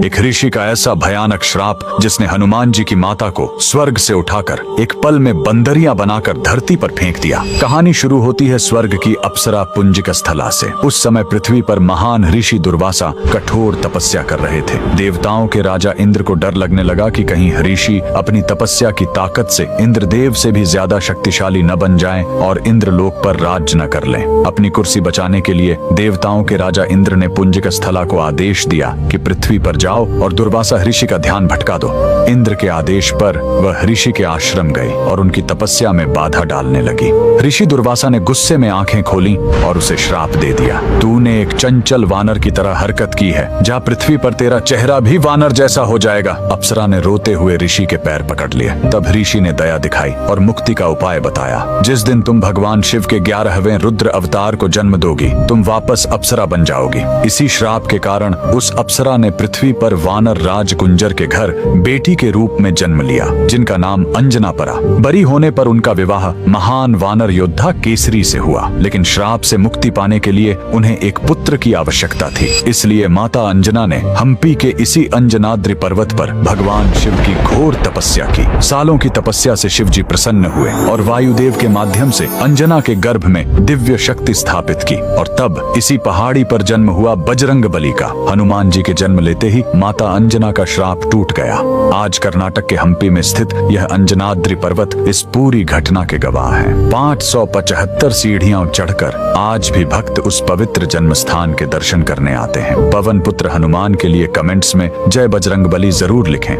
एक ऋषि का ऐसा भयानक श्राप जिसने हनुमान जी की माता को स्वर्ग से उठाकर एक पल में बंदरिया बनाकर धरती पर फेंक दिया। कहानी शुरू होती है स्वर्ग की अप्सरा पुंजिक स्थला से। उस समय पृथ्वी पर महान ऋषि दुर्वासा कठोर तपस्या कर रहे थे। देवताओं के राजा इंद्र को डर लगने लगा कि कहीं ऋषि अपनी तपस्या की ताकत से इंद्रदेव से भी ज्यादा शक्तिशाली न बन जाएं और इंद्रलोक पर राज न कर लें। अपनी कुर्सी बचाने के लिए देवताओं के राजा इंद्र ने पुंजिक स्थला को आदेश दिया कि पृथ्वी पर जाओ और दुर्वासा ऋषि का ध्यान भटका दो। इंद्र के आदेश पर वह ऋषि के आश्रम गए और उनकी तपस्या में बाधा डालने लगी। ऋषि दुर्वासा ने गुस्से में आंखें खोली और उसे श्राप दे दिया। तूने एक चंचल वानर की तरह हरकत की है, जा पृथ्वी पर तेरा चेहरा भी वानर जैसा हो जाएगा। अप्सरा ने रोते हुए ऋषि के पैर पकड़ लिए। तब ऋषि ने दया दिखाई और मुक्ति का उपाय बताया। जिस दिन तुम भगवान शिव के 11वें रुद्र अवतार को जन्म दोगी, तुम वापस अप्सरा बन जाओगी। इसी श्राप के कारण उस अप्सरा ने पृथ्वी पर वानर राज कुंजर के घर बेटी के रूप में जन्म लिया, जिनका नाम अंजना पड़ा। बरी होने पर उनका विवाह महान वानर योद्धा केसरी से हुआ, लेकिन श्राप से मुक्ति पाने के लिए उन्हें एक पुत्र की आवश्यकता थी। इसलिए माता अंजना ने हम्पी के इसी अंजनाद्रि पर्वत पर भगवान शिव की घोर तपस्या की। सालों की तपस्या से शिव जी प्रसन्न हुए और वायुदेव के माध्यम से अंजना के गर्भ में दिव्य शक्ति स्थापित की। और तब इसी पहाड़ी पर जन्म हुआ बजरंग बली का। हनुमान जी के जन्म लेते ही माता अंजना का श्राप टूट गया। आज कर्नाटक के हम्पी में स्थित यह अंजनाद्रि पर्वत इस पूरी घटना के गवाह है। 575 सीढ़ियां चढ़कर आज भी भक्त उस पवित्र जन्म स्थान के दर्शन करने आते हैं। पवन पुत्र हनुमान के लिए कमेंट्स में जय बजरंग बली जरूर लिखें।